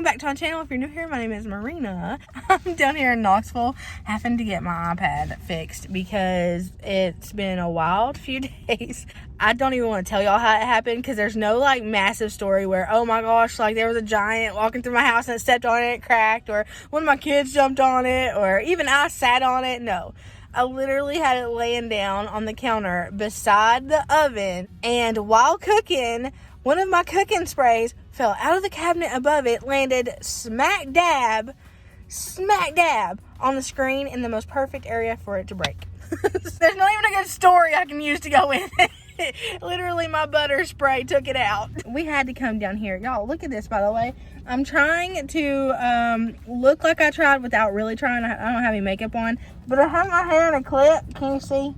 welcome back to my channel. If you're new here, my name is Merina. I'm down here in Knoxville having to get my iPad fixed because it's been a wild few days. I don't even want to tell y'all how it happened because there's no like massive story where, oh my gosh, like there was a giant walking through my house and it stepped on it and it cracked, or one of my kids jumped on it, or even I sat on it. No. I literally had it laying down on the counter beside the oven, and while cooking, one of my cooking sprays fell out of the cabinet above it, landed smack dab on the screen in the most perfect area for it to break. There's not even a good story I can use to go with it. Literally, my butter spray took it out. We had to come down here. Y'all, look at this, by the way. I'm trying to look like I tried without really trying. I don't have any makeup on, but I have my hair in a clip. Can you see?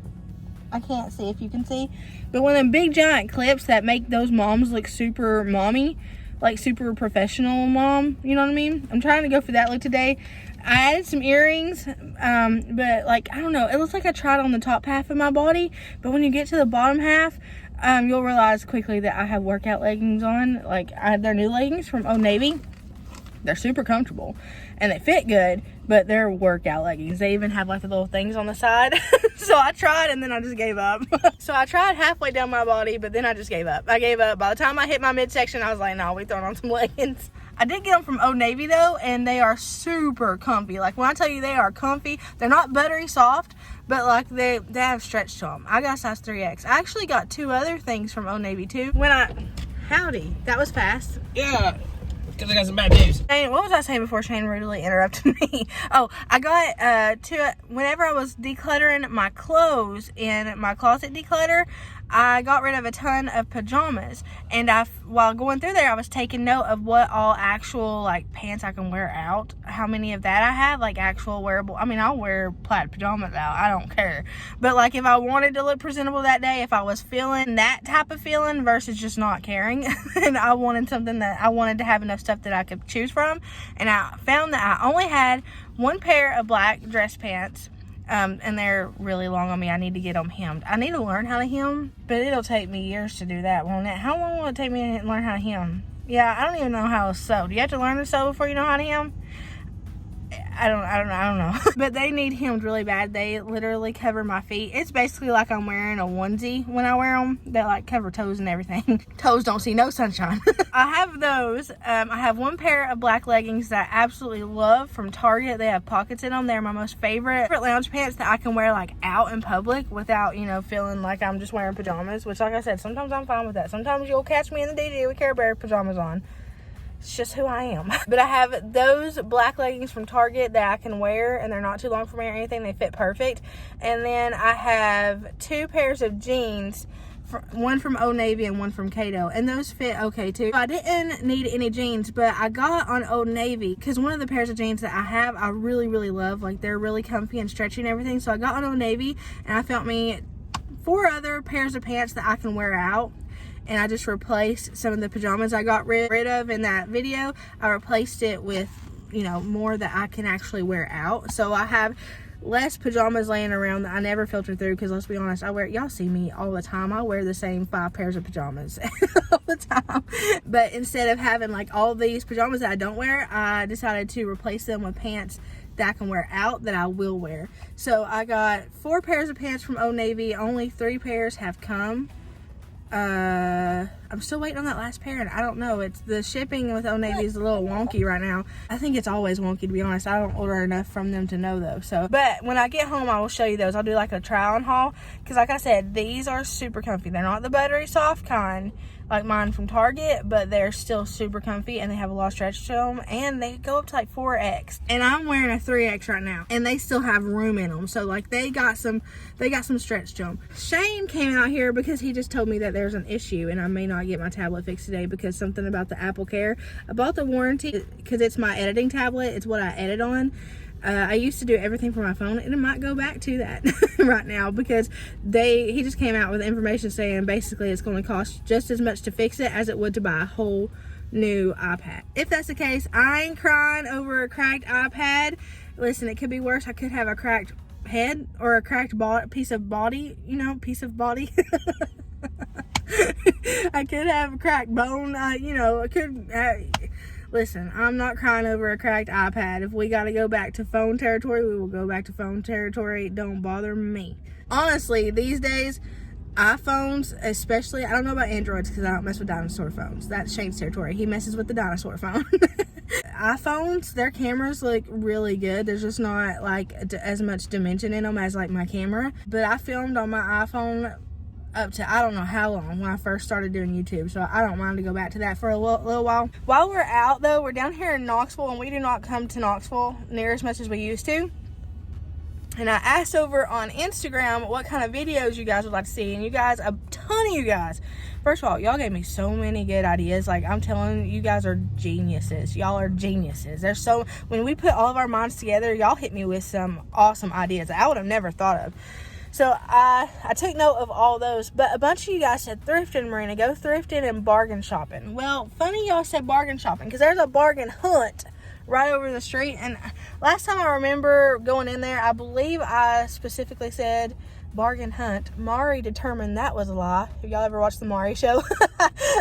I can't see if you can see. But one of them big giant clips that make those moms look super mommy, like super professional mom, you know what I mean? I'm trying to go for that look today. I added some earrings, but like, I don't know, it looks like I tried on the top half of my body, but when you get to the bottom half, you'll realize quickly that I have workout leggings on. Like, they're new leggings from Old Navy. They're super comfortable and they fit good, but they're workout leggings. They even have like the little things on the side. So I tried and then I just gave up. So I tried halfway down my body, but then I just gave up. I gave up. By the time I hit my midsection, I was like, no, we throwing on some leggings. I did get them from Old Navy though, and they are super comfy. Like, when I tell you they are comfy, they're not buttery soft, but like they have stretch to them. I got size 3X. I actually got two other things from Old Navy too. Howdy, that was fast. Yeah. Because I got some bad news. Shane, what was I saying before Shane rudely interrupted me? Oh, I got whenever I was decluttering my clothes in my closet declutter, I got rid of a ton of pajamas, and while going through there, I was taking note of what all actual like pants I can wear out, how many of that I have, like actual wearable. I mean, I'll wear plaid pajamas out, I don't care, but like if I wanted to look presentable that day, if I was feeling that type of feeling versus just not caring, and I wanted something that I wanted to have enough stuff that I could choose from, and I found that I only had one pair of black dress pants. And they're really long on me. I need to get them hemmed. I need to learn how to hem, but it'll take me years to do that, won't it? How long will it take me to learn how to hem? Yeah, I don't even know how to sew. Do you have to learn to sew before you know how to hem? I don't know. But they need hemmed really bad. They literally cover my feet. It's basically like I'm wearing a onesie when I wear them. They like cover toes and everything. Toes don't see no sunshine. I have those. I have one pair of black leggings that I absolutely love from Target. They have pockets in them. They're my most favorite lounge pants that I can wear like out in public without, you know, feeling like I'm just wearing pajamas, which, like I said, sometimes I'm fine with that. Sometimes you'll catch me in the DD with Care Bear pajamas on. It's just who I am. But I have those black leggings from Target that I can wear, and they're not too long for me or anything. They fit perfect. And then I have two pairs of jeans, one from Old Navy and one from Kiddos, and those fit okay too. I didn't need any jeans, but I got on Old Navy because one of the pairs of jeans that I have, I really, really love. Like, they're really comfy and stretchy and everything. So I got on Old Navy, and I found me 4 other pairs of pants that I can wear out. And I just replaced some of the pajamas I got rid of in that video. I replaced it with, you know, more that I can actually wear out. So I have less pajamas laying around that I never filter through, because let's be honest, y'all see me all the time. I wear the same 5 pairs of pajamas all the time. But instead of having like all these pajamas that I don't wear, I decided to replace them with pants that I can wear out that I will wear. So I got 4 pairs of pants from Old Navy. Only 3 pairs have come. I'm still waiting on that last pair, and I don't know. It's the shipping with Old Navy is a little wonky right now. I think it's always wonky, to be honest. I don't order enough from them to know though. So, but when I get home, I will show you those. I'll do like a try on haul, because like I said, these are super comfy. They're not the buttery soft kind like mine from Target, but they're still super comfy, and they have a lot of stretch to them, and they go up to like 4X, and I'm wearing a 3X right now, and they still have room in them. So like they got some stretch to them. Shane came out here because he just told me that there's an issue and I may not get my tablet fixed today because something about the Apple Care. I bought the warranty because it's my editing tablet. It's what I edit on. I used to do everything from my phone, and it might go back to that right now, because he just came out with information saying basically it's going to cost just as much to fix it as it would to buy a whole new iPad. If that's the case, I ain't crying over a cracked iPad. Listen, it could be worse. I could have a cracked head or a cracked piece of body, piece of body. I could have a cracked bone, I could, Listen, I'm not crying over a cracked iPad. If we got to go back to phone territory, we will go back to phone territory. Don't bother me. Honestly, these days, iPhones, especially, I don't know about Androids because I don't mess with dinosaur phones. That's Shane's territory. He messes with the dinosaur phone. iPhones, their cameras look really good. There's just not like as much dimension in them as like my camera. But I filmed on my iPhone up to I don't know how long when I first started doing YouTube, so I don't mind to go back to that for a little while. While we're out though, we're down here in Knoxville, and we do not come to Knoxville near as much as we used to. And I asked over on Instagram what kind of videos you guys would like to see, and you guys, a ton of you guys, first of all, y'all gave me so many good ideas. Like, I'm telling you, you guys are geniuses. Y'all are geniuses. There's so, when we put all of our minds together, y'all hit me with some awesome ideas I would have never thought of. So I took note of all those, but a bunch of you guys said thrifting, Merina, go thrifting and bargain shopping. Well, funny y'all said bargain shopping, because there's a bargain hunt right over the street. And last time I remember going in there, I believe I specifically said bargain hunt. Mari determined that was a lie. Have y'all ever watched the Mari show?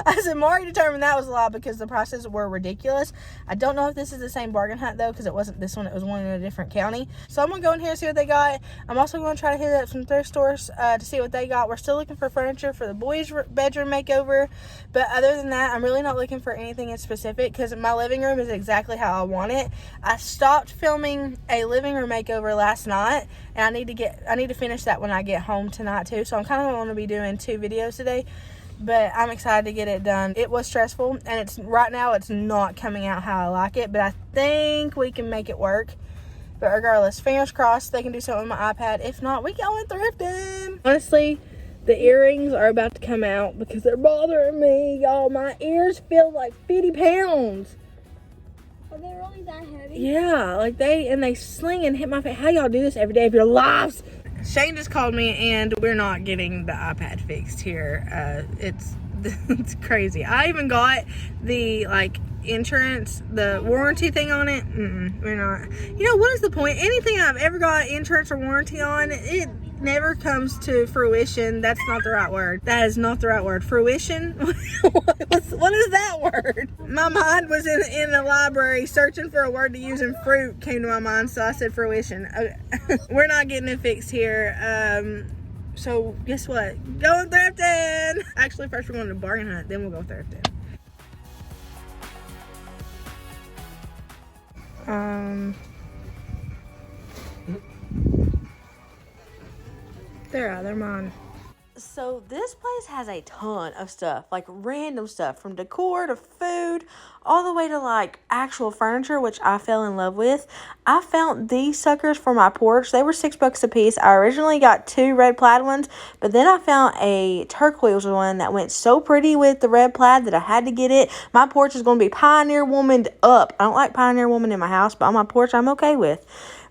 I said Mari determined that was a lie because the prices were ridiculous. I don't know if this is the same bargain hunt though, because it wasn't this one. It was one in a different county. So I'm gonna go in here and see what they got. I'm also going to try to hit up some thrift stores to see what they got. We're still looking for furniture for the boys' bedroom makeover, but other than that, I'm really not looking for anything in specific because my living room is exactly how I want it. I stopped filming a living room makeover last night, and I need to finish that when I get home tonight too. So I'm kind of going to be doing 2 videos today, but I'm excited to get it done. It was stressful, and right now it's not coming out how I like it, but I think we can make it work. But regardless, fingers crossed they can do something with my iPad. If not, we going thrifting. Honestly, the earrings are about to come out because they're bothering me, y'all. My ears feel like 50 pounds. Are they really that heavy? Yeah, like they sling and hit my face. How y'all do this every day of your lives? Shane just called me, and we're not getting the iPad fixed here. It's crazy. I even got the insurance, the warranty thing on it. We're not. You know, what is the point? Anything I've ever got insurance or warranty on, it never comes to fruition. That's not the right word. That is not the right word. Fruition? What is that word? My mind was in the library searching for a word to use, and fruit came to my mind, so I said fruition. Okay. We're not getting it fixed here. So guess what? Going thrifting! Actually, first we're going to bargain hunt, then we'll go thrifting. They're mine. So this place has a ton of stuff, like random stuff, from decor to food, all the way to actual furniture, which I fell in love with. I found these suckers for my porch. They were $6 a piece. I originally got 2 red plaid ones, but then I found a turquoise one that went so pretty with the red plaid that I had to get it. My porch is going to be Pioneer Womaned up. I don't like Pioneer Woman in my house, but on my porch I'm okay with.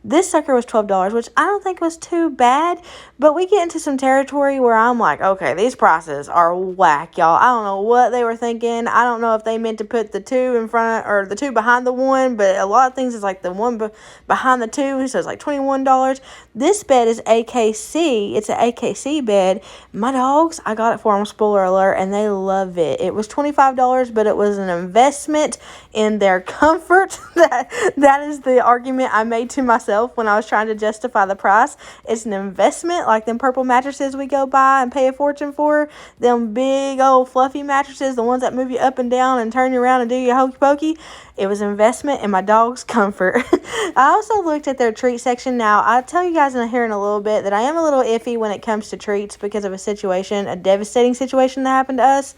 This sucker was $12, which I don't think was too bad, but we get into some territory where I'm like, okay, these prices are whack, y'all. I don't know what they were thinking. I don't know if they meant to put the 2 in front or the 2 behind the 1, but a lot of things is like the 1 behind the 2, so it's like $21. This bed is AKC. It's an AKC bed. My dogs, I got it for them, spoiler alert, and they love it. It was $25, but it was an investment in their comfort. That is the argument I made to myself when I was trying to justify the price. It's an investment, like them purple mattresses we go buy and pay a fortune for. Them big old fluffy mattresses, the ones that move you up and down and turn you around and do your hokey pokey. It was an investment in my dog's comfort. I also looked at their treat section. Now, I'll tell you guys here in a little bit that I am a little iffy when it comes to treats because of a devastating situation that happened to us.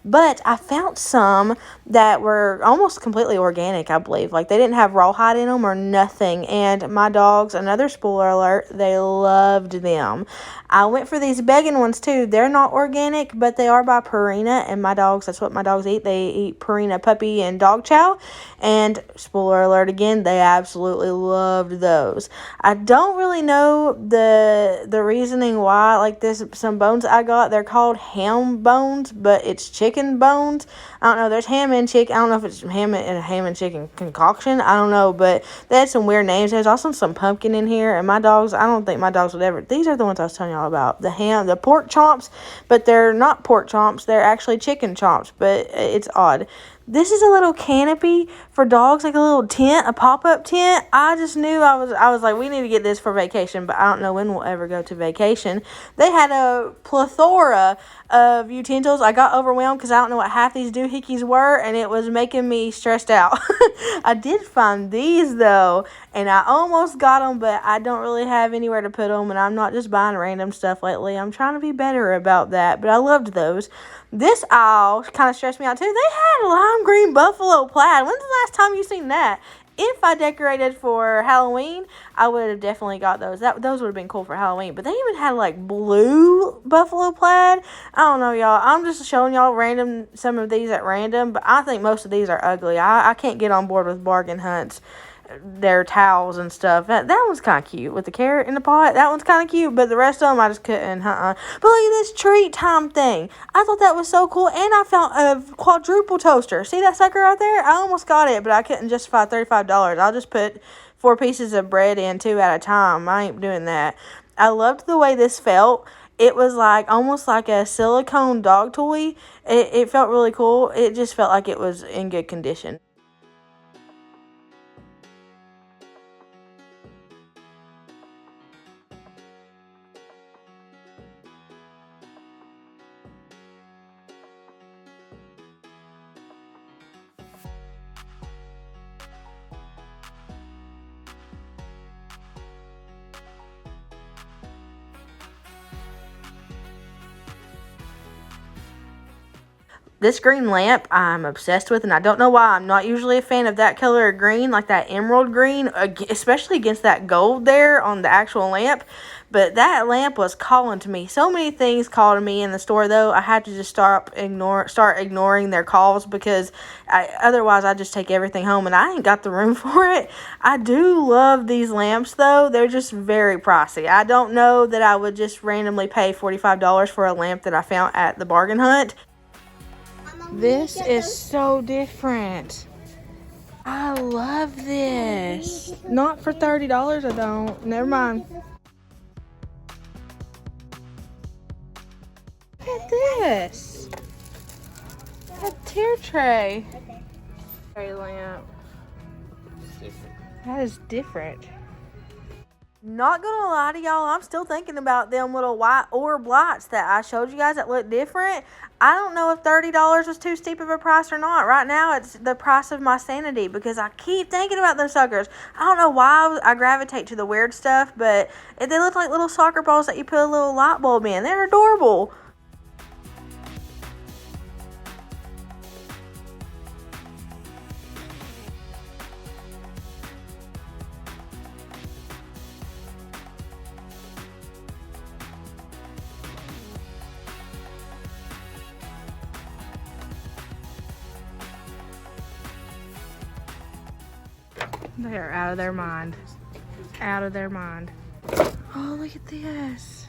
But I found some that were almost completely organic, I believe. Like, they didn't have rawhide in them or nothing. And my dogs, another spoiler alert, they loved them. I went for these begging ones, too. They're not organic, but they are by Merina. And my dogs, that's what my dogs eat. They eat Merina puppy and dog chow. And, spoiler alert again, they absolutely loved those. I don't really know the reasoning why. Like, there's some bones I got. They're called ham bones, but it's chicken bones. I don't know. There's ham and chicken. I don't know if it's ham and chicken concoction. I don't know, but they had some weird names. There's also some pumpkin in here. And my dogs, I don't think my dogs would ever. These are the ones I was telling y'all about. The pork chomps, but they're not pork chomps. They're actually chicken chomps, but it's odd. This is a little canopy for dogs, like a little tent, a pop-up tent. I just knew I was like, we need to get this for vacation, but I don't know when we'll ever go to vacation. They had a plethora of utensils. I got overwhelmed because I don't know what half these doohickeys were, and it was making me stressed out. I did find these, though, and I almost got them, but I don't really have anywhere to put them, and I'm not just buying random stuff lately. I'm trying to be better about that, but I loved those. This aisle kind of stressed me out, too. They had lime green buffalo plaid. When's the last time you seen that? If I decorated for Halloween, I would have definitely got those. Those would have been cool for Halloween. But they even had, like, blue buffalo plaid. I don't know, y'all. I'm just showing y'all some of these at random. But I think most of these are ugly. I can't get on board with bargain hunts. Their towels and stuff. That one's kind of cute with the carrot in the pot. That one's kind of cute, but the rest of them I just couldn't. But look at this treat time thing. I thought that was so cool, and I found a quadruple toaster. See that sucker right there? I almost got it, but I couldn't justify $35. I'll just put 4 pieces of bread in 2 at a time. I ain't doing that. I loved the way this felt. It was like almost like a silicone dog toy. It felt really cool. It just felt like it was in good condition. This green lamp I'm obsessed with, and I don't know why. I'm not usually a fan of that color of green, like that emerald green, especially against that gold there on the actual lamp. But that lamp was calling to me. So many things called to me in the store, though. I had to just start ignoring their calls because otherwise I just take everything home, and I ain't got the room for it. I do love these lamps, though. They're just very pricey. I don't know that I would just randomly pay $45 for a lamp that I found at the bargain hunt. This is so different. I love this. Not for $30, I don't. Never mind. Look at this. A tier tray. Tray lamp. That is different. Not gonna lie to y'all, I'm still thinking about them little white orb lights that I showed you guys that look different. I don't know if $30 was too steep of a price or not. Right now, it's the price of my sanity because I keep thinking about those suckers. I don't know why I gravitate to the weird stuff, but they look like little soccer balls that you put a little light bulb in. They're adorable. They are out of their mind. Out of their mind. Oh, look at this.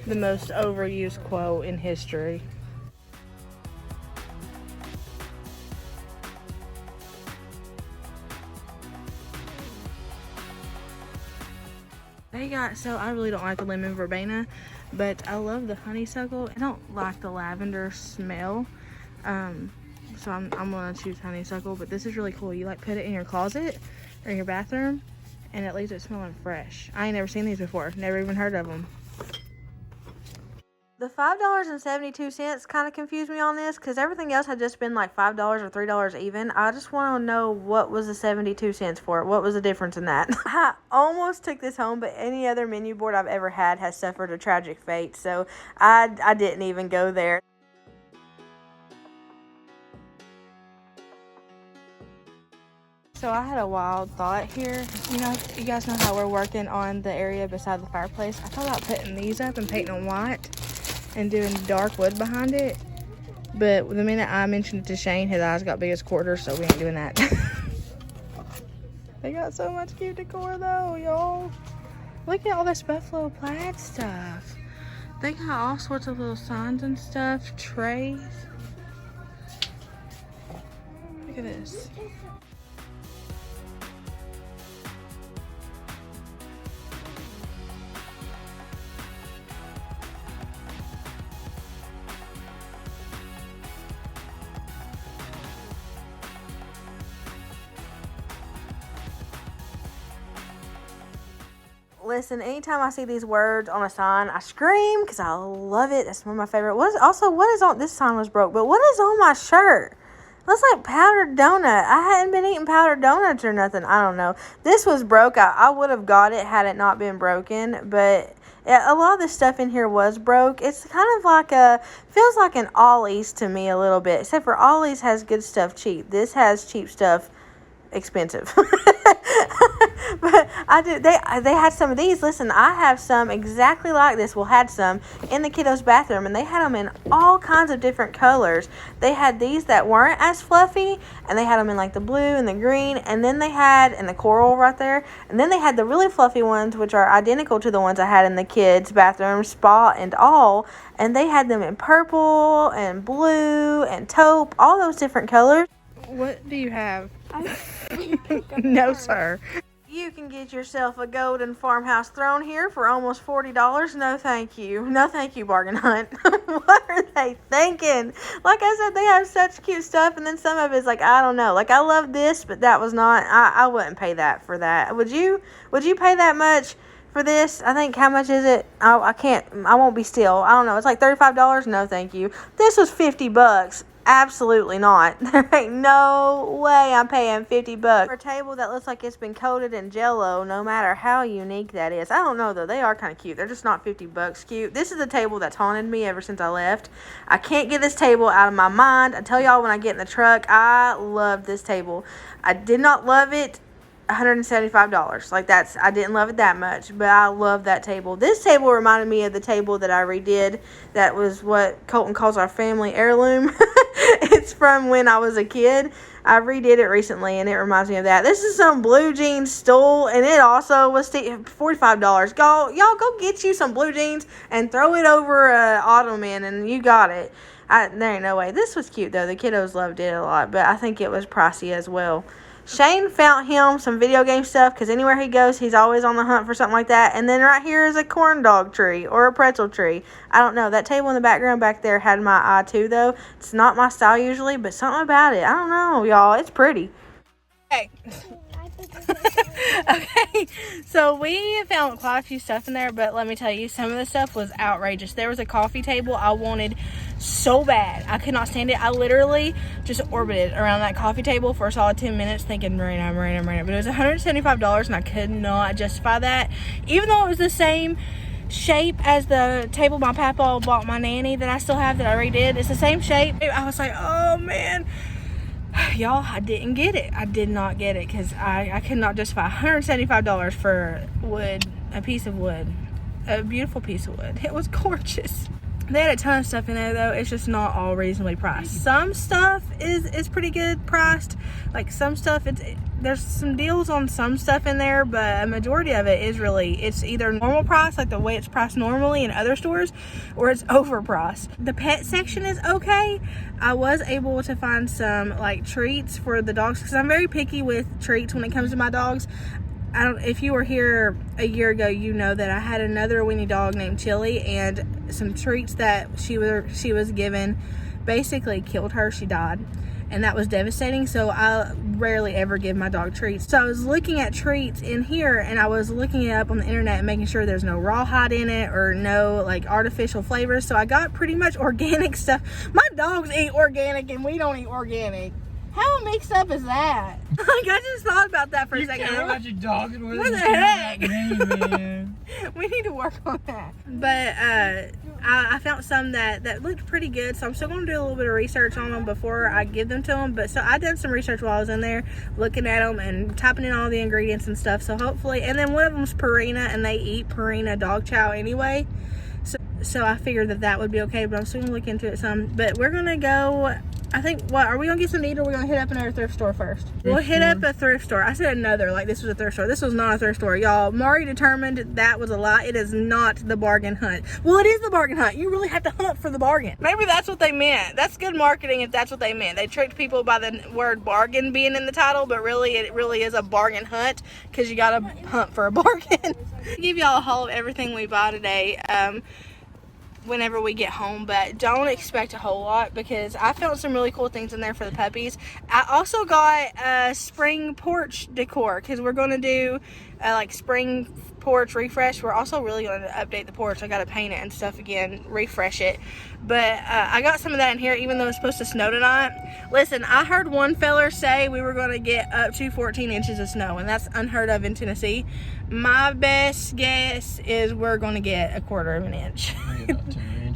The most overused quote in history. So I really don't like the lemon verbena, but I love the honeysuckle. I don't like the lavender smell, so I'm gonna choose honeysuckle. But this is really cool. You like put it in your closet or in your bathroom, and it leaves it smelling fresh. I ain't never seen these before. Never even heard of them. The $5.72 kind of confused me on this because everything else had just been like $5 or $3 even. I just want to know what was the 72 cents for it. What was the difference in that? I almost took this home, but any other menu board I've ever had has suffered a tragic fate, so I didn't even go there. So I had a wild thought here. You know, you guys know how we're working on the area beside the fireplace. I thought about putting these up and painting them white and doing dark wood behind it. But the minute I mentioned it to Shane, his eyes got big as quarters, so we ain't doing that. They got so much cute decor though, y'all. Look at all this buffalo plaid stuff. They got all sorts of little signs and stuff, trays. Look at this. Listen, anytime I see these words on a sign, I scream because I love it. That's one of my favorite. What is on this sign was broke, but what is on my shirt? Looks like powdered donut. I hadn't been eating powdered donuts or nothing. I don't know. This was broke. I would have got it had it not been broken, but a lot of the stuff in here was broke. It's kind of like feels like an Ollie's to me a little bit, except for Ollie's has good stuff cheap. This has cheap stuff expensive. But they had some of these. Listen, I have some exactly like this. Well, had some in the kiddos bathroom, and they had them in all kinds of different colors. They had these that weren't as fluffy, and they had them in like the blue and the green, and then they had and the coral right there, and then they had the really fluffy ones, which are identical to the ones I had in the kids bathroom, spa and all, and they had them in purple and blue and taupe, all those different colors. What do you have? No, sir. You can get yourself a golden farmhouse throne here for almost $40. No, thank you. No, thank you, bargain hunt. What are they thinking? Like I said, they have such cute stuff, and then some of it's like, I don't know. Like, I love this, but that was not, I wouldn't pay that for that. Would you pay that much for this? I think, how much is it? I won't be still. I don't know. It's like $35. No, thank you. This was $50. Absolutely not. There ain't no way I'm paying $50 for a table that looks like it's been coated in Jell-O, no matter how unique that is. I don't know, though. They are kind of cute. They're just not $50 cute. This is the table that's haunted me ever since I left. I can't get this table out of my mind. I tell y'all when I get in the truck, I love this table. I did not love it $175. Like, I didn't love it that much, but I love that table. This table reminded me of the table that I redid. That was what Colton calls our family heirloom. It's from when I was a kid. I redid it recently, and it reminds me of that. This is some blue jeans stool, and it also was $45. Y'all go get you some blue jeans and throw it over ottoman, and you got it. There ain't no way. This was cute, though. The kiddos loved it a lot, but I think it was pricey as well. Shane found him some video game stuff because anywhere he goes, he's always on the hunt for something like that. And then right here is a corn dog tree or a pretzel tree. I don't know. That table in the background back there had my eye too, though. It's not my style usually, but something about it. I don't know, y'all. It's pretty. Hey. Okay, so we found quite a few stuff in there, but let me tell you, some of the stuff was outrageous. There was a coffee table I wanted so bad. I could not stand it. I literally just orbited around that coffee table for a solid 10 minutes thinking Merina. But it was $175, and I could not justify that, even though it was the same shape as the table my papa bought my nanny that I still have that I redid. It's the same shape. I was like, oh man. Y'all, I didn't get it. I did not get it because I could not justify $175 for wood, a piece of wood, a beautiful piece of wood. It was gorgeous. They had a ton of stuff in there, though. It's just not all reasonably priced. Some stuff is pretty good priced. Like some stuff, there's some deals on some stuff in there, but a majority of it is really, it's either normal price, like the way it's priced normally in other stores, or it's overpriced. The pet section is okay. I was able to find some like treats for the dogs because I'm very picky with treats when it comes to my dogs. If you were here a year ago, you know that I had another weenie dog named Chili, and some treats that she was given basically killed her. She died, and that was devastating. So I rarely ever give my dog treats. So I was looking at treats in here, and I was looking it up on the internet and making sure there's no rawhide in it or no like artificial flavors. So I got pretty much organic stuff. My dogs eat organic, and we don't eat organic. How mixed up is that? Like, I just thought about that for a second. You care about your dog and what the heck? Man. We need to work on that. But I found some that looked pretty good, so I'm still going to do a little bit of research on them before I give them to them. But so I did some research while I was in there, looking at them and typing in all the ingredients and stuff. So hopefully, and then one of them's Merina, and they eat Merina dog chow anyway. So I figured that would be okay, but I'm still going to look into it some. But we're going to go I think, what, are we going to get some to eat or are we going to hit up another thrift store first? We'll hit up a thrift store. I said another, like this was a thrift store. This was not a thrift store. Y'all, Mari determined that was a lie. It is not the bargain hunt. Well, it is the bargain hunt. You really have to hunt for the bargain. Maybe that's what they meant. That's good marketing if that's what they meant. They tricked people by the word bargain being in the title, but really, it really is a bargain hunt because you got to hunt for a bargain. I'll give y'all a haul of everything we buy today. Whenever we get home, but don't expect a whole lot because I found some really cool things in there for the puppies. I also got spring porch decor because we're going to do like spring porch refresh. We're also really going to update the porch. I got to paint it and stuff again, refresh it. But I got some of that in here even though it's supposed to snow tonight. Listen, I heard one feller say we were going to get up to 14 inches of snow, and that's unheard of in Tennessee. My best guess is we're going to get a quarter of an inch.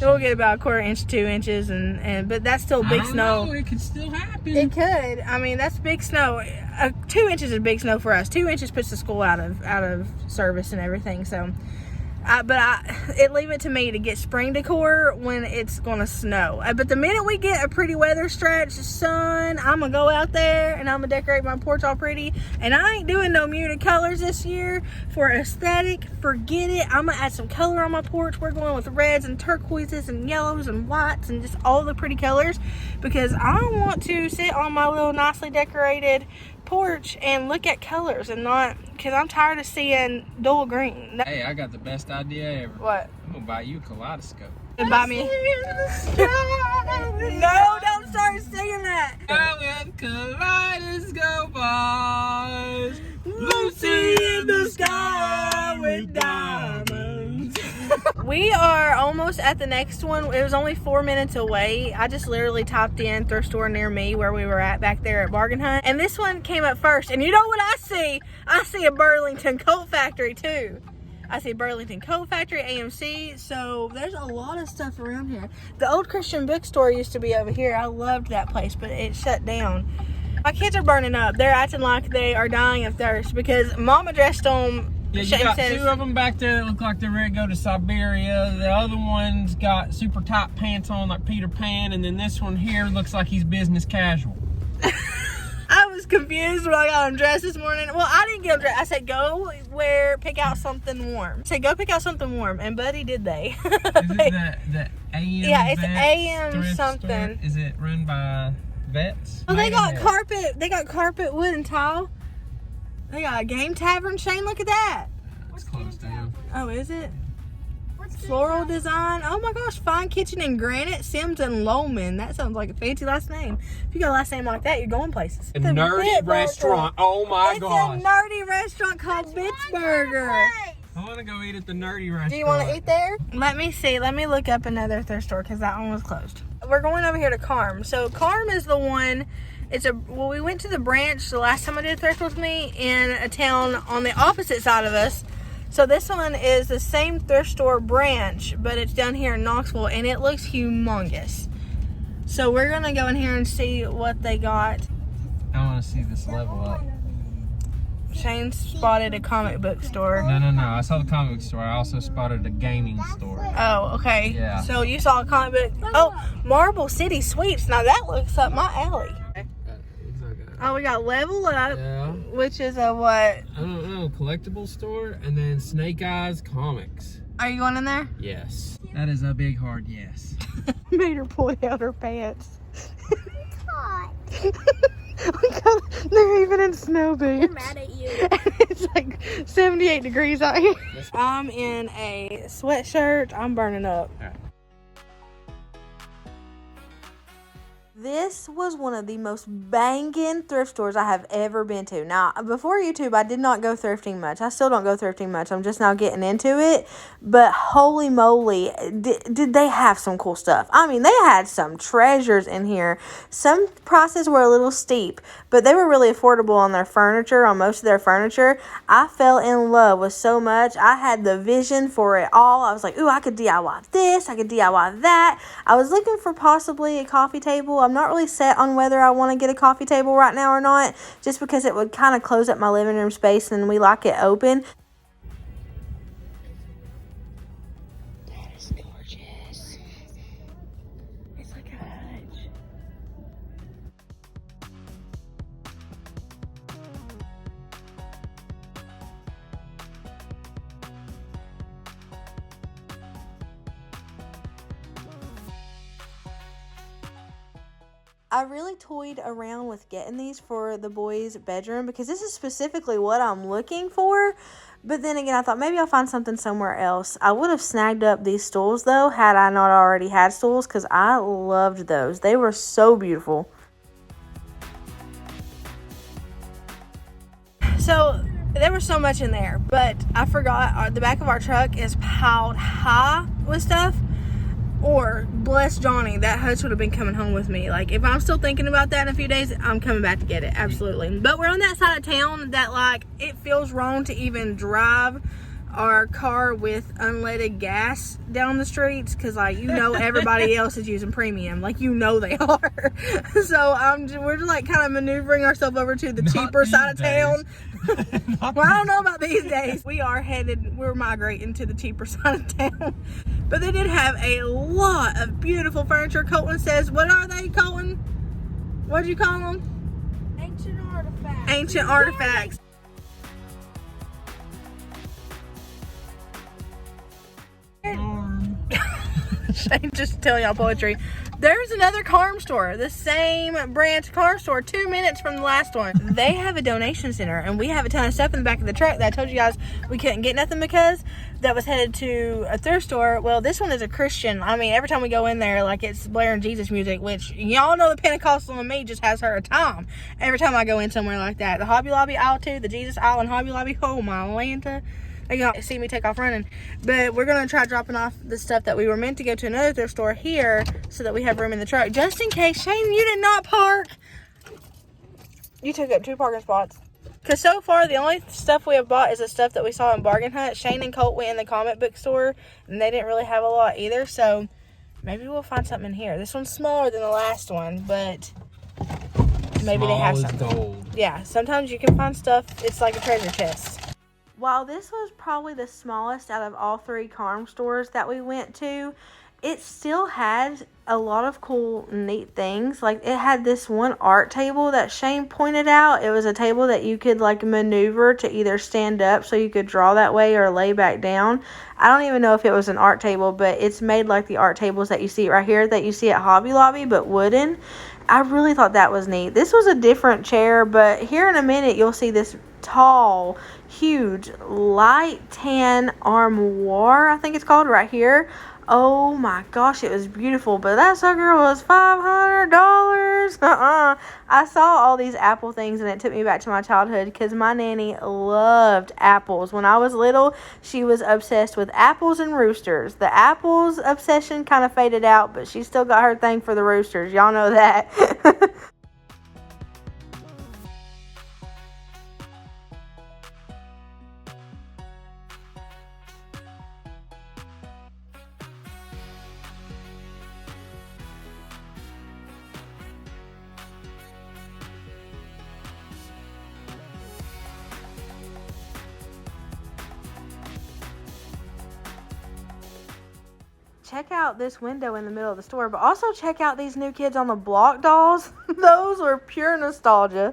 We'll get about a quarter inch, 2 inches, but that's still big snow. It could still happen. It could. I mean, that's big snow. 2 inches is big snow for us. 2 inches puts the school out of service and everything. So, it leave it to me to get spring decor when it's gonna snow. But the minute we get a pretty weather stretch, son, I'm gonna go out there and I'm gonna decorate my porch all pretty. And I ain't doing no muted colors this year for aesthetic. Forget it. I'm gonna add some color on my porch. We're going with reds and turquoises and yellows and whites and just all the pretty colors because I want to sit on my little nicely decorated porch and look at colors and not, because I'm tired of seeing dull green. Hey, I got the best idea ever. What? I'm gonna buy you a kaleidoscope. Buy me. No, don't start singing that. I with kaleidoscope eyes, Lucy in the sky with diamonds. We are almost at the next one. It was only 4 minutes away. I just literally typed in thrift store near me where we were at back there at Bargain Hunt. And this one came up first. And you know what I see? I see a Burlington Coat Factory too. I see Burlington Coat Factory, AMC. So there's a lot of stuff around here. The old Christian bookstore used to be over here. I loved that place, but it shut down. My kids are burning up. They're acting like they are dying of thirst because Mama dressed them. Yeah, you got two of them back there that look like they're ready to go to Siberia. The other one's got super tight pants on like Peter Pan. And then this one here looks like he's business casual. I was confused when I got him dressed this morning. Well, I didn't get him dressed. I said, go pick out something warm. I said, go pick out something warm. And buddy, did they. Is it the AM? Yeah, it's Vets AM thrift something. Store? Is it run by vets? Oh, they got carpet. They got carpet, wood, and tile. They got a game tavern. Shane, look at that. It's closed down. Oh, is it? Floral design. Oh my gosh, fine kitchen in granite, Sims and Lowman. That sounds like a fancy last name. If you got a last name like that, you're going places. A nerdy restaurant. Oh my gosh. It's a nerdy restaurant called Bittsburger. I want to go eat at the nerdy restaurant. Do you want to eat there? Let me see. Let me look up another thrift store because that one was closed. We're going over here to Carm. So Carm is the one. Well, we went to the branch the last time I did thrift with me in a town on the opposite side of us. So this one is the same thrift store branch, but it's down here in Knoxville, and it looks humongous. So we're going to go in here and see what they got. I want to see this level up. Shane spotted a comic book store. No. I saw the comic book store. I also spotted a gaming store. Oh, okay. Yeah. So you saw a comic book. Oh, Marble City Sweeps. Now that looks up my alley. Oh, we got Level Up, Yeah. which is a what? I don't know, collectible store, and then Snake Eyes Comics. Are you going in there? Yes. That is a big hard yes. Made her pull out her pants. It's hot. They're even in snow boots. I'm mad at you. It's like 78 degrees out here. I'm in a sweatshirt. I'm burning up. This was one of the most banging thrift stores I have ever been to. Now, before YouTube, I did not go thrifting much. I still don't go thrifting much. I'm just now getting into it. But holy moly, did they have some cool stuff. I mean, they had some treasures in here. Some prices were a little steep, but they were really affordable on their furniture, on most of their furniture. I fell in love with so much. I had the vision for it all. I was like, ooh, I could DIY this. I could DIY that. I was looking for possibly a coffee table. I'm not really set on whether I want to get a coffee table right now or not, just because it would kind of close up my living room space and we like it open. That is gorgeous. It's like a hutch. I really toyed around with getting these for the boys' bedroom because this is specifically what I'm looking for. But then again, I thought maybe I'll find something somewhere else. I would have snagged up these stools, though, had I not already had stools, because I loved those. They were so beautiful. So there was so much in there, but I forgot the back of our truck is piled high with stuff. Or, bless Johnny, that hutch would have been coming home with me. Like, if I'm still thinking about that in a few days, I'm coming back to get it. Absolutely. But we're on that side of town that, like, it feels wrong to even drive our car with unleaded gas down the streets. Because, like, you know everybody else is using premium. Like, you know they are. So, we're just, like, kind of maneuvering ourselves over to the cheaper side of town. Well, I don't know about these days. We're migrating to the cheaper side of town. But they did have a lot of beautiful furniture. Colton says, what are they, Colton? What'd you call them? Ancient artifacts. Ancient artifacts. Shane just telling y'all poetry. There's another Carm store, the same branch Carm store, 2 minutes from the last one. They have a donation center, and we have a ton of stuff in the back of the truck that I told you guys we couldn't get nothing because that was headed to a thrift store. Well, this one is a Christian. I mean, every time we go in there, like, it's blaring Jesus music, which y'all know the Pentecostal in me just has her a time every time I go in somewhere like that. The Hobby Lobby aisle too, the Jesus aisle and Hobby Lobby, oh my Lanta. They gonna see me take off running. But we're gonna try dropping off the stuff that we were meant to go to another thrift store here so that we have room in the truck. Just in case, Shane, you did not park. You took up 2 parking spots. Because so far, the only stuff we have bought is the stuff that we saw in Bargain Hunt. Shane and Colt went in the comic book store, and they didn't really have a lot either. So maybe we'll find something in here. This one's smaller than the last one, but maybe they have something. Gold. Yeah, sometimes you can find stuff. It's like a treasure chest. While this was probably the smallest out of all 3 Carm stores that we went to, it still had a lot of cool, neat things. Like, it had this one art table that Shane pointed out. It was a table that you could, like, maneuver to either stand up so you could draw that way or lay back down. I don't even know if it was an art table, but it's made like the art tables that you see right here that you see at Hobby Lobby, but wooden. I really thought that was neat. This was a different chair, but here in a minute you'll see this tall, huge, light tan armoire, I think it's called, right here. Oh my gosh, it was beautiful, but that sucker was $500. I saw all these apple things and it took me back to my childhood because my nanny loved apples. When I was little, she was obsessed with apples and roosters. The apples obsession kind of faded out, but she still got her thing for the roosters. Y'all know that. Check out this window in the middle of the store, but also check out these New Kids on the Block dolls. Those were pure nostalgia.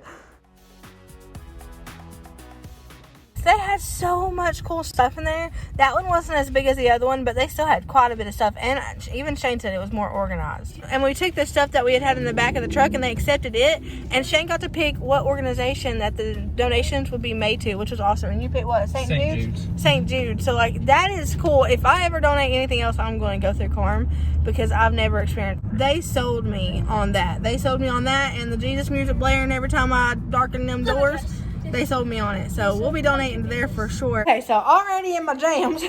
They had so much cool stuff in there. That one wasn't as big as the other one, but they still had quite a bit of stuff. And even Shane said it was more organized. And we took the stuff that we had in the back of the truck and they accepted it. And Shane got to pick what organization that the donations would be made to, which was awesome. And you picked what? St. Jude's? St. Jude. So, like, that is cool. If I ever donate anything else, I'm going to go through Carm because I've never experienced. They sold me on that. They sold me on that and the Jesus music blaring every time I darken them doors. They sold me on it. So we'll be donating there for sure. Okay, so already in my jams.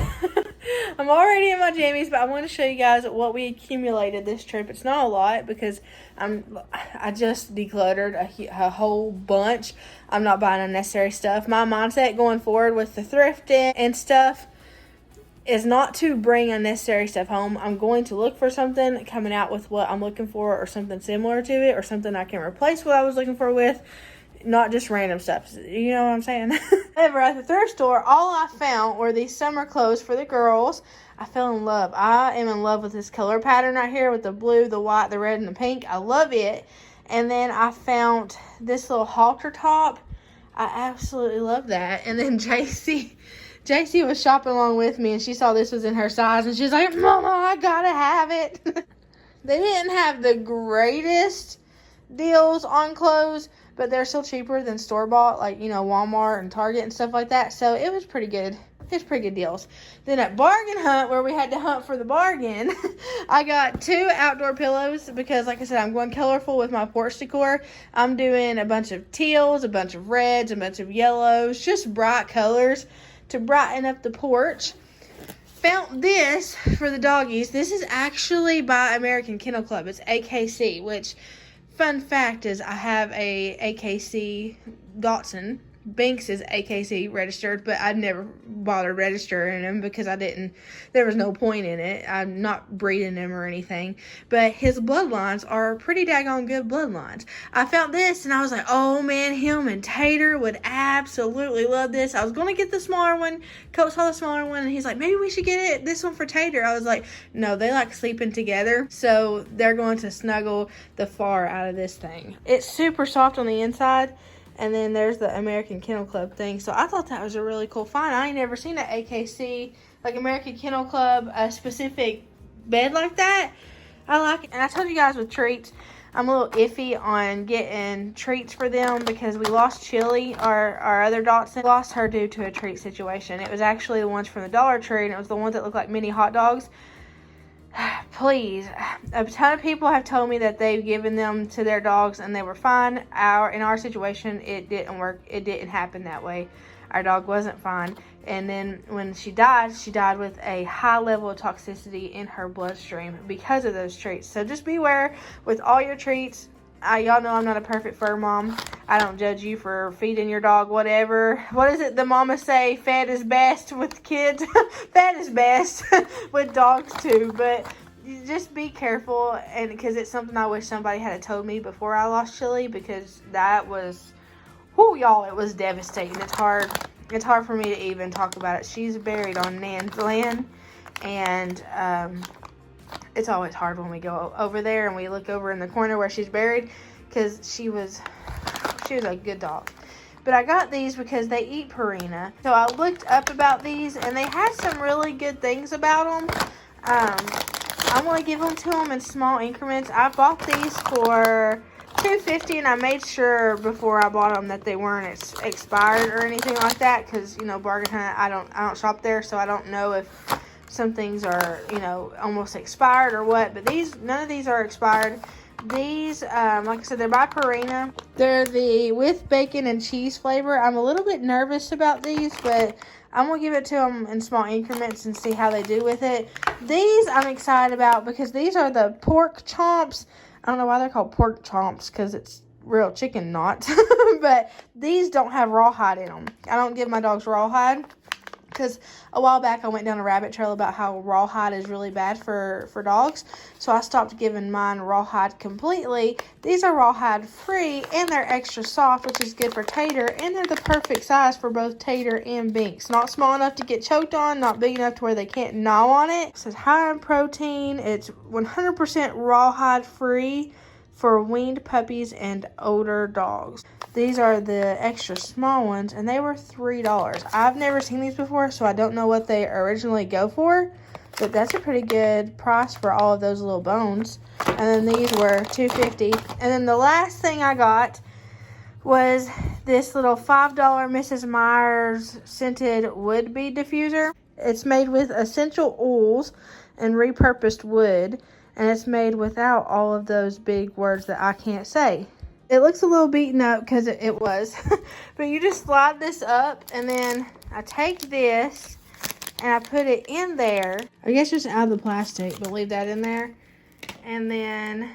I'm already in my jammies, but I want to show you guys what we accumulated this trip. It's not a lot because I just decluttered a whole bunch. I'm not buying unnecessary stuff. My mindset going forward with the thrifting and stuff is not to bring unnecessary stuff home. I'm going to look for something, coming out with what I'm looking for or something similar to it or something I can replace what I was looking for with. Not just random stuff. You know what I'm saying? However, at the thrift store, all I found were these summer clothes for the girls. I fell in love. I am in love with this color pattern right here with the blue, the white, the red, and the pink. I love it. And then I found this little halter top. I absolutely love that. And then JC was shopping along with me, and she saw this was in her size, and she's like, Mama, I gotta have it. They didn't have the greatest deals on clothes, but they're still cheaper than store-bought, like, you know, Walmart and Target and stuff like that. So it was pretty good. It's pretty good deals. Then at Bargain Hunt, where we had to hunt for the bargain, I got 2 outdoor pillows because, like I said, I'm going colorful with my porch decor. I'm doing a bunch of teals, a bunch of reds, a bunch of yellows, just bright colors to brighten up the porch. Found this for the doggies. This is actually by American Kennel Club. It's AKC, which, fun fact is I have a AKC Dachshund. Binks is AKC registered, but I'd never bothered registering him because there was no point in it. I'm not breeding him or anything, but his bloodlines are pretty daggone good bloodlines. I found this and I was like, oh man, him and Tater would absolutely love this. I was going to get the smaller one. Coach saw the smaller one and he's like, maybe we should get this one for Tater. I was like, no, they like sleeping together, so they're going to snuggle the far out of this thing. It's super soft on the inside. And then there's the American Kennel Club thing. So I thought that was a really cool find. I ain't never seen an AKC, like American Kennel Club, a specific bed like that. I like it. And I told you guys with treats, I'm a little iffy on getting treats for them because we lost Chili, our other dachshund. Lost her due to a treat situation. It was actually the ones from the Dollar Tree, and it was the ones that looked like mini hot dogs. Please, a ton of people have told me that they've given them to their dogs and they were fine. In our situation, it didn't work. It didn't happen that way. Our dog wasn't fine. And then when she died with a high level of toxicity in her bloodstream because of those treats. So just beware with all your treats. Y'all know I'm not a perfect fur mom. I don't judge you for feeding your dog whatever. What is it the mamas say? Fed is best with kids. Fed is best with dogs too. But just be careful, and because it's something I wish somebody had told me before I lost Chili, because that was, whoo, y'all, it was devastating. It's hard for me to even talk about it. She's buried on Nan's land, and it's always hard when we go over there and we look over in the corner where she's buried, because she was a good dog. But I got these because they eat Merina. So I looked up about these and they had some really good things about them. I want to give them to them in small increments. I bought these for $2.50 and I made sure before I bought them that they weren't expired or anything like that, because, you know, Bargain Hunt, I don't shop there, so I don't know if some things are, you know, almost expired or what. But none of these are expired. These, like I said, they're by Merina. They're the with bacon and cheese flavor. I'm a little bit nervous about these, but I'm going to give it to them in small increments and see how they do with it. These I'm excited about because these are the pork chomps. I don't know why they're called pork chomps, because it's real chicken not. But these don't have rawhide in them. I don't give my dogs rawhide, because a while back I went down a rabbit trail about how rawhide is really bad for dogs. So I stopped giving mine rawhide completely. These are rawhide free and they're extra soft, which is good for Tater. And they're the perfect size for both Tater and Binks. Not small enough to get choked on, not big enough to where they can't gnaw on it. It says high in protein. It's 100% rawhide free for weaned puppies and older dogs. These are the extra small ones, and they were $3. I've never seen these before, so I don't know what they originally go for, but that's a pretty good price for all of those little bones. And then these were $2.50. And then the last thing I got was this little $5 Mrs. Meyer's scented wood bead diffuser. It's made with essential oils and repurposed wood, and it's made without all of those big words that I can't say. It looks a little beaten up because it was. But you just slide this up, and then I take this and I put it in there. I guess just out of the plastic, but leave that in there. And then,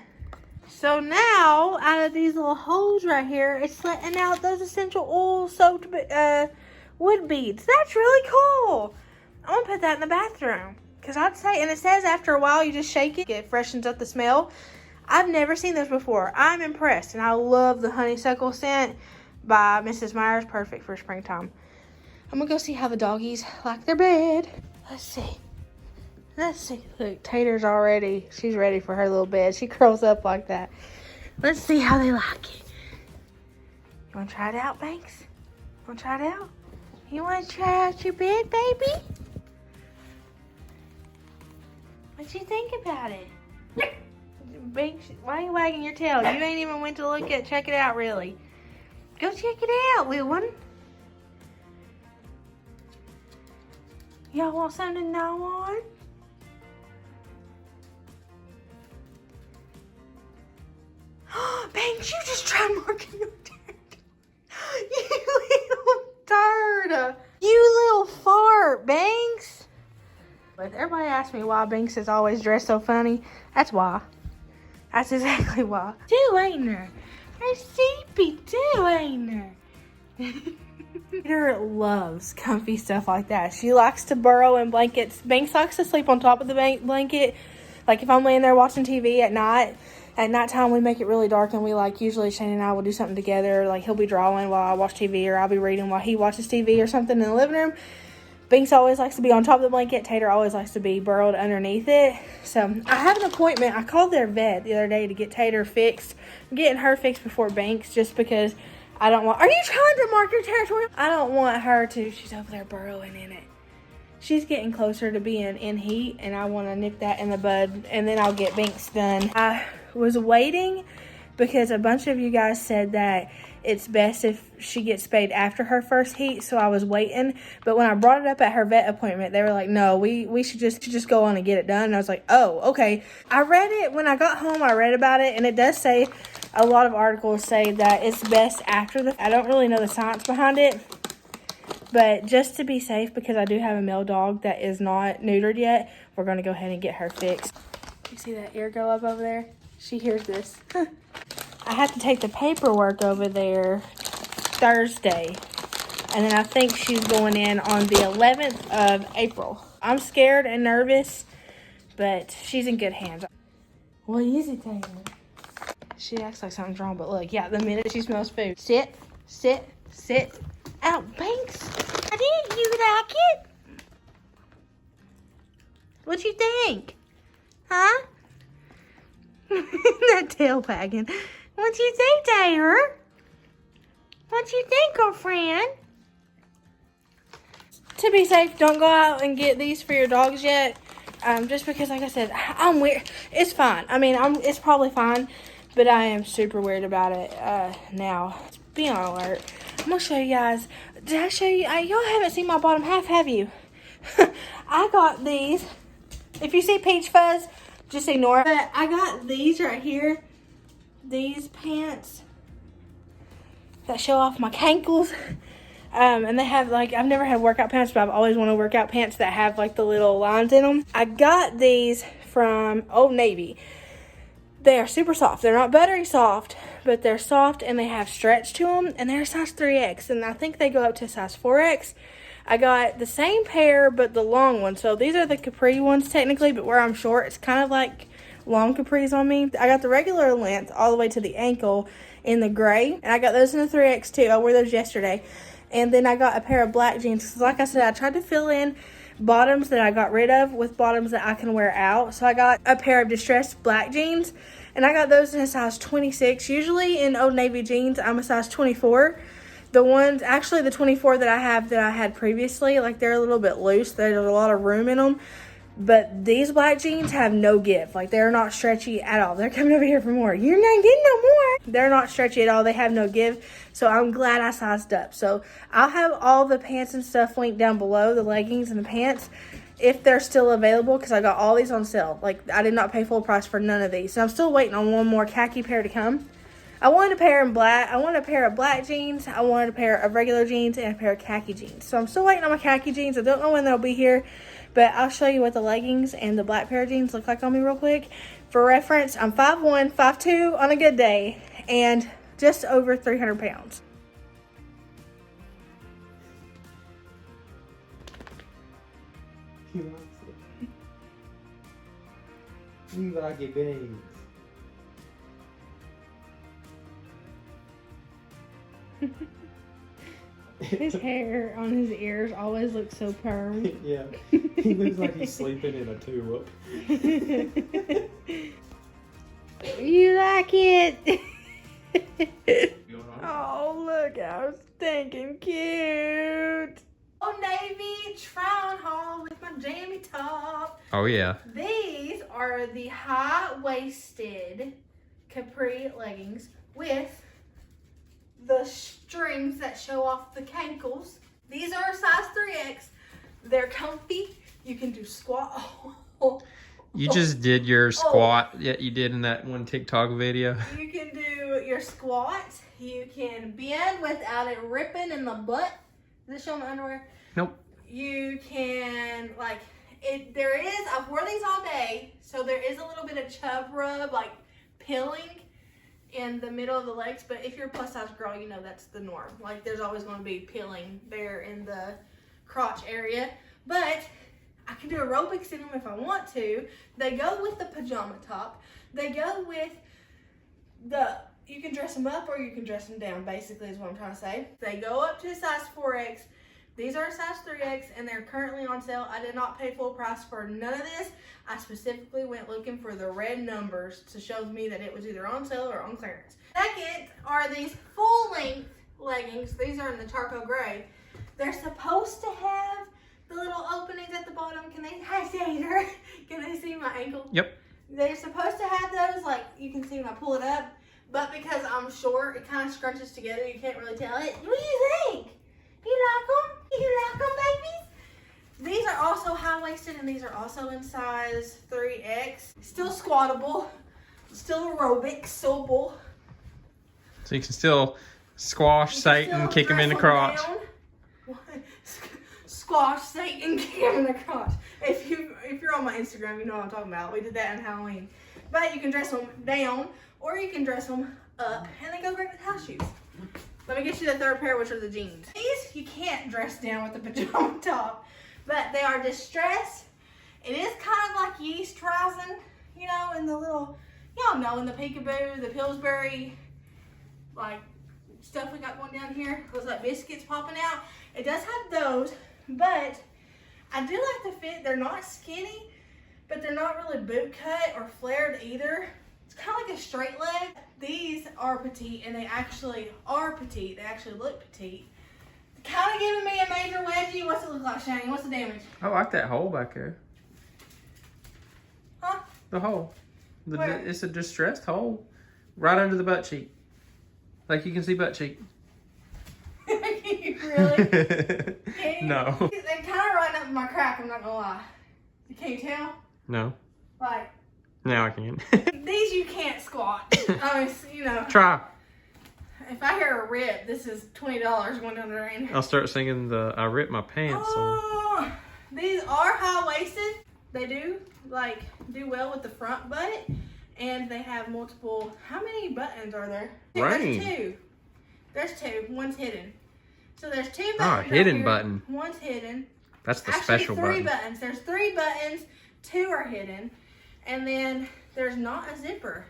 so now out of these little holes right here, it's letting out those essential oil soaked wood beads. That's really cool. I'm going to put that in the bathroom. Because I'd say, and it says after a while you just shake it, it freshens up the smell. I've never seen this before. I'm impressed, and I love the honeysuckle scent by Mrs. Meyer's. Perfect for springtime. I'm going to go see how the doggies like their bed. Let's see. Look, Tater's already, she's ready for her little bed. She curls up like that. Let's see how they like it. You want to try it out, Banks? Want to try it out? You want to try out your bed, baby? What you think about it? Binks, why are you wagging your tail? You ain't even went to check it out, really. Go check it out, little one. Y'all want something to gnaw on? Banks, you just tried marking your turd. You little turd. You little fart, Banks. But everybody asks me why Banks is always dressed so funny. That's why. That's exactly why. Too, ain't there? Her sleepy too, ain't there? Peter loves comfy stuff like that. She likes to burrow in blankets. Banks likes to sleep on top of the blanket. Like if I'm laying there watching TV at night, at nighttime we make it really dark and we usually Shane and I will do something together. Like he'll be drawing while I watch TV or I'll be reading while he watches TV or something in the living room. Banks always likes to be on top of the blanket. Tater always likes to be burrowed underneath it. So I have an appointment. I called their vet the other day to get Tater fixed. I'm getting her fixed before Banks just because I don't want... Are you trying to mark your territory? I don't want her to... She's over there burrowing in it. She's getting closer to being in heat and I want to nip that in the bud and then I'll get Banks done. I was waiting because a bunch of you guys said that it's best if she gets spayed after her first heat, so I was waiting. But when I brought it up at her vet appointment, they were like, no, we should just go on and get it done. And I was like, oh, okay. I read it when I got home. I read about it, and it does say, a lot of articles say that it's best after the... I don't really know the science behind it, but just to be safe, because I do have a male dog that is not neutered yet, we're going to go ahead and get her fixed. You see that ear go up over there? She hears this. I have to take the paperwork over there Thursday. And then I think she's going in on the 11th of April. I'm scared and nervous, but she's in good hands. What is it, Taylor? She acts like something's wrong, but look, yeah, the minute she smells food. Sit, sit, sit. Ow, Banks. I did. You like it? What you think? Huh? That tail wagging. What you think, Taylor? What you think, girlfriend? To be safe, don't go out and get these for your dogs yet. Just because, like I said, I'm weird. It's fine. I mean, it's probably fine, but I am super weird about it now. Be on alert. I'm gonna show you guys. Did I show you? Y'all haven't seen my bottom half, have you? I got these. If you see peach fuzz, just ignore it. But I got these right here. These pants that show off my cankles. And they have, like, I've never had workout pants, but I've always wanted workout pants that have, like, the little lines in them. I got these from Old Navy. They are super soft. They're not buttery soft, but they're soft and they have stretch to them. And they're a size 3X, and I think they go up to a size 4X. I got the same pair, but the long one. So these are the capri ones, technically, but where I'm short, it's kind of like long capris on me. I got the regular length all the way to the ankle in the gray, and I got those in the 3X too. I wore those yesterday. And then I got a pair of black jeans because, like I said, I tried to fill in bottoms that I got rid of with bottoms that I can wear out. So I got a pair of distressed black jeans, and I got those in a size 26. Usually in Old Navy jeans, I'm a size 24. The ones, actually the 24 that I have that I had previously, like, they're a little bit loose. There's a lot of room in them. But these black jeans have no give. Like, they're not stretchy at all. They're coming over here for more. You're not getting no more. They're not stretchy at all. They have no give. So I'm glad I sized up. So I'll have all the pants and stuff linked down below, the leggings and the pants, if they're still available, because I got all these on sale. Like, I did not pay full price for none of these. So I'm still waiting on one more khaki pair to come. I wanted a pair in black. I wanted a pair of black jeans. I wanted a pair of regular jeans and a pair of khaki jeans. So I'm still waiting on my khaki jeans. I don't know when they'll be here, but I'll show you what the leggings and the black pair of jeans look like on me real quick. For reference, I'm 5'1", 5'2" on a good day, and just over 300 pounds. He likes it. You like it, babes. His hair on his ears always looks so permed. Yeah, he looks like he's sleeping in a tulip. You like it? Oh, look how stinking cute. Old Navy try-on haul with my jammy top. Oh yeah. These are are the high-waisted capri leggings with the strings that show off the cankles. These are a size 3X. They're comfy. You can do squat. You just did your squat that you did in that one TikTok video. You can do your squat. You can bend without it ripping in the butt. Does it show my underwear? Nope. You can, like, there is, I've worn these all day, so there is a little bit of chub rub, like pilling in the middle of the legs, but if you're a plus size girl, you know that's the norm. Like, there's always going to be peeling there in the crotch area, but I can do aerobics in them if I want to. They go with the pajama top. They go with you can dress them up or you can dress them down, basically is what I'm trying to say. They go up to a size 4X. These are a size 3X and they're currently on sale. I did not pay full price for none of this. I specifically went looking for the red numbers to show me that it was either on sale or on clearance. Second are these full length leggings. These are in the charcoal gray. They're supposed to have the little openings at the bottom. Can they see my ankle? Yep. They're supposed to have those, like you can see when I pull it up, but because I'm short, it kind of scrunches together. You can't really tell it. What do you think? You like them? You like them, babies? These are also high-waisted, and these are also in size 3X. Still squattable, still aerobic-able. So you can still squash Satan, kick him in the crotch. Squash Satan, kick him in the crotch. If you're on my Instagram, you know what I'm talking about. We did that on Halloween. But you can dress them down, or you can dress them up, and they go great with house shoes. Let me get you the third pair, which are the jeans. These you can't dress down with the pajama top, but they are distressed. It is kind of like yeast rising, you know, in the little, y'all know, in the peekaboo, the Pillsbury, like, stuff we got going down here. Those like biscuits popping out. It does have those, but I do like the fit. They're not skinny, but they're not really boot cut or flared either. It's kind of like a straight leg. These are petite, and they actually are petite. They actually look petite. Kind of giving me a major wedgie. What's it look like, Shane? What's the damage? I like that hole back there. Huh? The hole. Where? It's a distressed hole. Right under the butt cheek. Like you can see butt cheek. Really? No. They kind of right up my crack, I'm not going to lie. Can you tell? No. Like. Now I can. These you can't squat. I mean, you know. Try. If I hear a rip, this is $20 going down the drain. I'll start singing I ripped my pants. Oh, these are high-waisted. They do well with the front butt, and they have multiple. How many buttons are there? Right. There's two. There's two. One's hidden. So there's two buttons. Oh, a hidden button. One's hidden. That's the Actually, special three button. buttons. There's 3 buttons. 2 are hidden, and then there's not a zipper.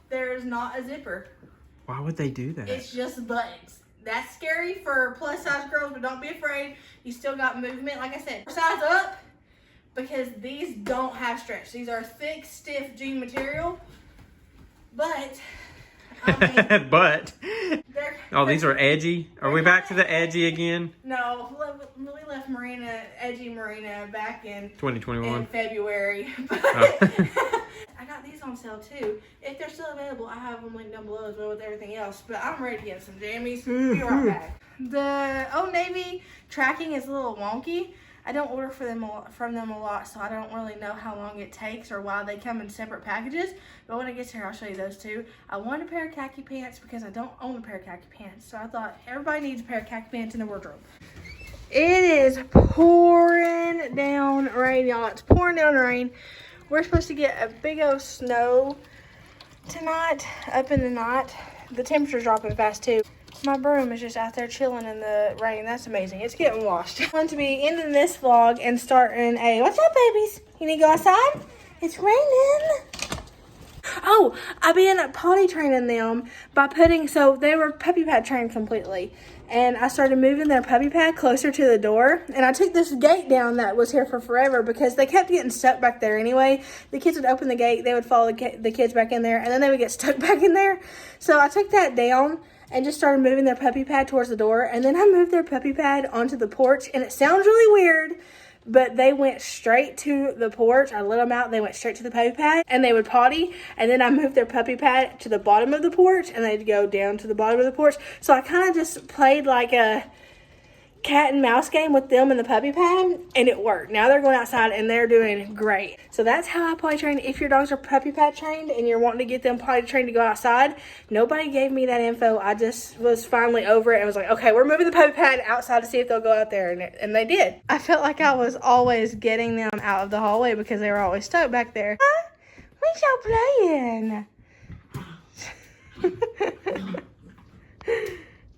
There's not a zipper. Why would they do that? It's just buttons. That's scary for plus size girls, but don't be afraid. You still got movement. Like I said, size up, because these don't have stretch. These are thick, stiff jean material. But, I mean, but. Oh, these are edgy? Are we back to the kinda edgy again? No, we left Merina, edgy Merina, back in 2021. in February. But Oh. I got these on sale too. If they're still available, I have them linked down below as well with everything else. But I'm ready to get some jammies. Be right back. The Old Navy tracking is a little wonky. I don't order from them a lot, so I don't really know how long it takes or why they come in separate packages. But when it gets here, I'll show you those two. I want a pair of khaki pants because I don't own a pair of khaki pants. So I thought everybody needs a pair of khaki pants in their wardrobe. It is pouring down rain, y'all. It's pouring down rain. We're supposed to get a big old snow tonight, up in the night. The temperature's dropping fast too. My broom is just out there chilling in the rain. That's amazing. It's getting washed. I want to be ending this vlog and starting a, what's up, babies? You need to go outside? It's raining. Oh, I've been potty training them by so they were puppy pad trained completely. And I started moving their puppy pad closer to the door. And I took this gate down that was here for forever because they kept getting stuck back there anyway. The kids would open the gate, they would follow the kids back in there, and then they would get stuck back in there. So I took that down and just started moving their puppy pad towards the door. And then I moved their puppy pad onto the porch. And it sounds really weird, but they went straight to the porch. I let them out. They went straight to the puppy pad, and they would potty. And then I moved their puppy pad to the bottom of the porch, and they'd go down to the bottom of the porch. So I kind of just played like a cat and mouse game with them in the puppy pad, and it worked. Now they're going outside and they're doing great. So that's how I potty train. If your dogs are puppy pad trained and you're wanting to get them potty trained to go outside, nobody gave me that info. I just was finally over it and was like, okay, we're moving the puppy pad outside to see if they'll go out there, and they did. I felt like I was always getting them out of the hallway because they were always stuck back there. Huh? What y'all playing?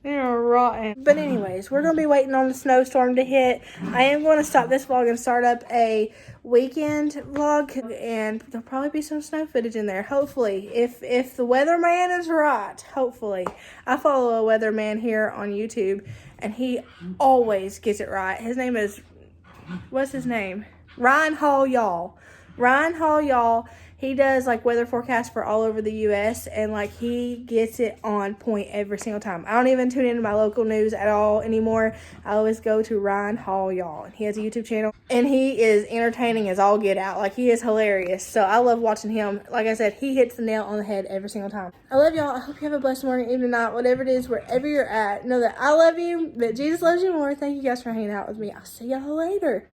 They're rotten. But anyways, we're going to be waiting on the snowstorm to hit. I am going to stop this vlog and start up a weekend vlog. And there'll probably be some snow footage in there. Hopefully. If the weatherman is right. Hopefully. I follow a weatherman here on YouTube. And he always gets it right. His name is... What's his name? Ryan Hall, y'all. Ryan Hall, y'all. He does like weather forecasts for all over the U.S. and like he gets it on point every single time. I don't even tune into my local news at all anymore. I always go to Ryan Hall, y'all. And he has a YouTube channel and he is entertaining as all get out. Like he is hilarious. So I love watching him. Like I said, he hits the nail on the head every single time. I love y'all. I hope you have a blessed morning, evening, night, whatever it is, wherever you're at. Know that I love you, that Jesus loves you more. Thank you guys for hanging out with me. I'll see y'all later.